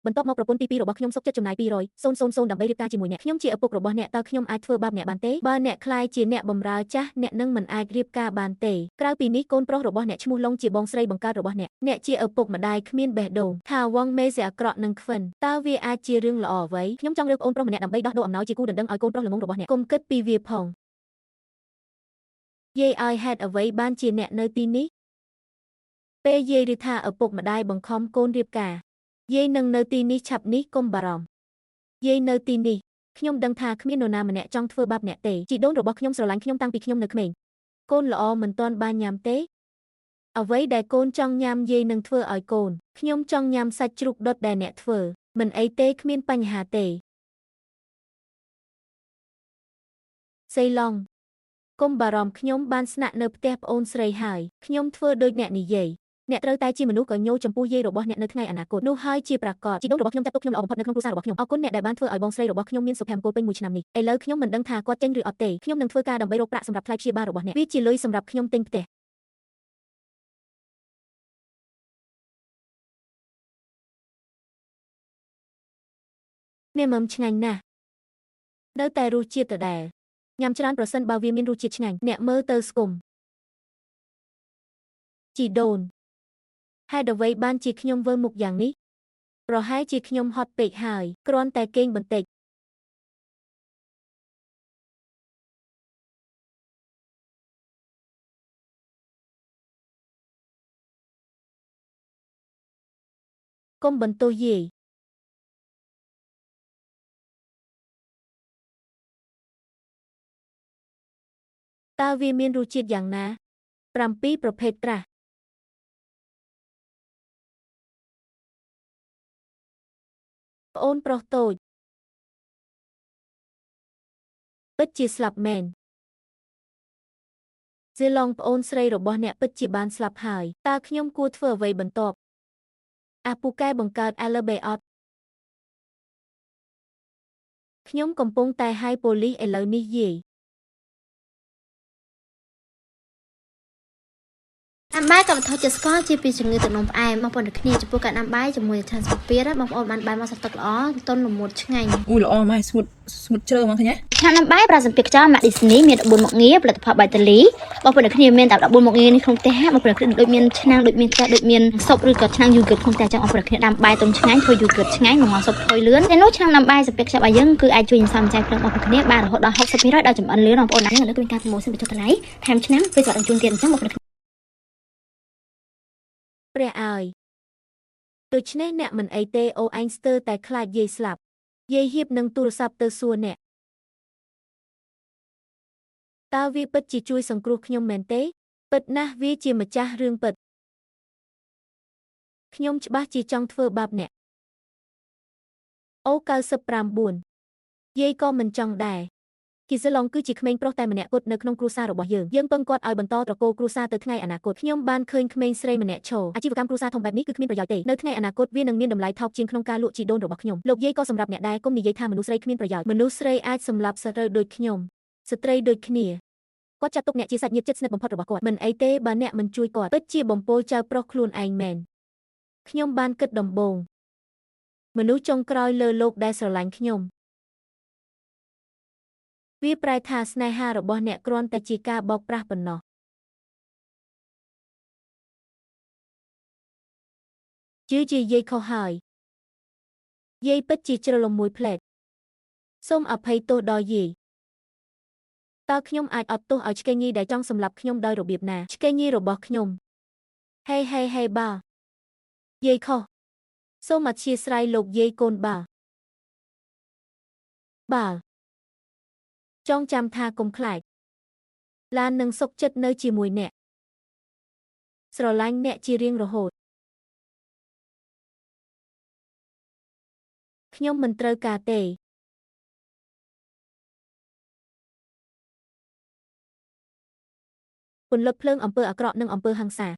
បន្ទាប់មកប្រពន្ធទី2របស់ខ្ញុំសុកចិត្តចំណាយ200,000ដើម្បីរៀបការជាមួយអ្នកខ្ញុំជាឪពុករបស់អ្នកតើខ្ញុំអាចធ្វើបាបអ្នកបានទេបើអ្នកខ្លាយជាអ្នកបម្រើចាស់អ្នកនឹងមិនអាចរៀបការបានទេក្រៅពីនេះកូនប្រុសរបស់អ្នកឈ្មោះឡុងជាបងស្រីបង្កើតរបស់អ្នកជាឪពុកម្ដាយគ្មានបេះដូងថាវងមេជាអាក្រក់នឹងខ្វិនតើវាអាចជារឿងល្អអ្វីខ្ញុំចង់រើប្អូនប្រុសម្នាក់ដើម្បីដោះដូរអំណោយជាគូដណ្ដឹងឲ្យកូនប្រុសល្ងងរបស់អ្នកកុំគិតពីវាផងយាយឲ្យហេតុអ្វីបានជាអ្នកនៅទីនេះពេលយាយឬថាឪពុកម្ដាយបង្ខំកូនរៀបការយាយនឹងនៅទីនេះឆាប់នេះកុំបារម្ភយាយនៅទីនេះខ្ញុំដឹងថាគ្មាននរណាម្នាក់ចង់ធ្វើបាបអ្នកទេជីដូនរបស់ខ្ញុំស្រឡាញ់ខ្ញុំតាំងពីខ្ញុំនៅក្មេងកូនល្អមិនទាន់បានញ៉ាំទេអ្វីដែលកូនចង់ញ៉ាំយាយនឹងធ្វើឲ្យកូនខ្ញុំចង់ញ៉ាំសាច់ជ្រូកដុតដែលអ្នកធ្វើមិនអីទេគ្មានបញ្ហាទេសេឡង់កុំបារម្ភខ្ញុំបានស្នាក់នៅផ្ទះប្អូនស្រីហើយខ្ញុំធ្វើដូចអ្នកនិយាយអ្នកត្រូវតែជាមនុស្សកញោចំពោះយាយរបស់អ្នកនៅថ្ងៃអនាគតនោះហើយជាប្រកាសជីដូនរបស់ខ្ញុំចាត់ទុកខ្ញុំល្អបំផុតនៅក្នុងគ្រួសាររបស់ខ្ញុំអរគុណអ្នកដែលបានធ្វើឲ្យបងស្រីរបស់ខ្ញុំមានសុភមង្គលពេញមួយឆ្នាំនេះឥឡូវខ្ញុំមិនដឹងថាគាត់ចេញឬអត់ទេខ្ញុំនឹងធ្វើការដើម្បីរកប្រាក់សម្រាប់ថ្លៃព្យាបាលរបស់អ្នកវាជាលុយសម្រាប់ខ្ញុំទិញផ្ទះនេះមើមឆ្ងាញ់ណាស់នៅតែរសជាតិដដែលញ៉ាំច្រើនប្រសិនបើវាមានរសជាតិឆ្ងាញ់អ្នកមើលទៅស្គមជីដូនហេតុអ្វីបានជាខ្ញុំវើមុខយ៉ាងនេះប្រហែលជាខ្ញុំហត់ពេកហើយគ្រាន់តែគេងបន្តិចកុំបន្ទោសយាយតើវាមានរសជាតិយ៉ាងណា7ប្រភេទត្រាស់ប្អូនប្រុសតូចពិតជាស្លាប់មែនសេឡង់ប្អូនស្រីរបស់អ្នកពិតជាបានស្លាប់ហើយតើខ្ញុំគួរធ្វើអ្វីបន្ទាប់ពូកែបង្កើត Alberta ខ្ញុំកំពុងតែហៅប៉ូលីសឥឡូវនេះយាយដាំបាយក៏បន្ថយជាស្ករជាពីជំងឺទឹកនោមផ្អែមបងប្អូនទាំងគ្នាចំពោះការដាំបាយជាមួយឆាស្ពៀរបងប្អូនបានបាយមកសាច់ទឹកល្អទន់ល្មួតឆ្ងាញ់អូល្អម៉ែស្ងួតជ្រៅហ្មងឃើញទេឆាដាំបាយប្រាសម្ភារខ្យល់ម៉ាក់ឌីស្នីមាន14មុខងារផលិតផលបាយតាលីបងប្អូនទាំងគ្នាមានតែ14មុខងារនេះក្នុងផ្ទះបងប្អូនទាំងគ្នាដូចមានឆ្នាំងដូចមានផ្ទះដូចមានស៊ុបឬក៏ឆ្នាំងយូហ្គើតក្នុងផ្ទះចឹងបងប្អូនទាំងគ្នាដាំបាយទុំឆ្ងាញ់ធ្វើយូហ្គើតឆ្ងាញ់មកស៊ុបថយលឿនតែនោះឆ្នាំងដាំបាយសម្ភារខ្យល់របស់យើងគឺអាចជួយសន្សំចែកភ្លើងបងប្អូនទាំងគ្នាបានរហូតដល់60%ដល់ចម្អិនលឿនបងប្អូនណាឥឡូវគឺមានការប្រម៉ូសិនបញ្ចុះតម្លៃថែមឆ្នាំងពេលសម្រាប់ជូនទៀតអញ្ចឹងបងប្អូនព្រះអើយដូច្នេះអ្នកមិនអីទេអូអញស្ទើរតែខ្លាចយាយស្លាប់យាយហៀបនឹងទូរស័ព្ទទៅសួរអ្នកតើវាពិតជាជួយសង្គ្រោះខ្ញុំមែនទេពិតណាស់វាជាម្ចាស់រឿងពិតខ្ញុំច្បាស់ជាចង់ធ្វើបាបអ្នកអូ99យាយក៏មិនចង់ដែរគីសឡុងគឺជាក្មេងប្រុសតែម្នាក់គត់នៅក្នុងគ្រួសាររបស់យើងពឹងគាត់ឲ្យបន្តត្រកូលគ្រួសារទៅថ្ងៃអនាគតខ្ញុំបានឃើញក្មេងស្រីម្នាក់ឈរអាជីវកម្មគ្រួសារធំបែបនេះគឺគ្មានប្រយោជន៍ទេនៅថ្ងៃអនាគតវានឹងមានតម្លៃថោកជាងក្នុងការលក់ជីដូនរបស់ខ្ញុំលោកយាយក៏សម្រាប់អ្នកដែរកុំនិយាយថាមនុស្សស្រីគ្មានប្រយោជន៍មនុស្សស្រីអាចសម្លាប់សត្រូវដូចខ្ញុំស្ត្រីដូចគ្នាគាត់ចាត់ទុកអ្នកជាសាច់ញាតិជិតស្និទ្ធបំផុតរបស់គាត់មិនអីទេបើអ្នកមិនជួយគាត់ពិតជាបំពោលចៅប្រុសខ្លួនឯងមែនខ្ញុំបានគិតដំបូងមនុស្សចុងក្រោយលើโลกដែលស្រឡាញ់ខ្ញុំវាប្រែថាស្នេហារបស់អ្នកគ្រាន់តែជាការបោកប្រាស់ប៉ុណ្ណោះជាយាយខុសហើយយាយពិតជាជ្រលំមួយផ្លែតសូមអភ័យទោសដល់យាយតើខ្ញុំអាចអត់ទោសឲ្យឆ្កេងញីដែលចង់សម្លាប់ខ្ញុំដោយរបៀបណាឆ្កេងញីរបស់ខ្ញុំហេបាយាយខុសសូមអធិស្ឋានលោកយាយកូនបាចងចាំថាកុំខ្លាចឡាននឹងសុខចិត្តនៅជាមួយអ្នកស្រឡាញ់អ្នកជារៀងរហូតខ្ញុំមិនត្រូវការទេពន្លត់ភ្លើងអំពើអាក្រក់និងអំពើហិង្សា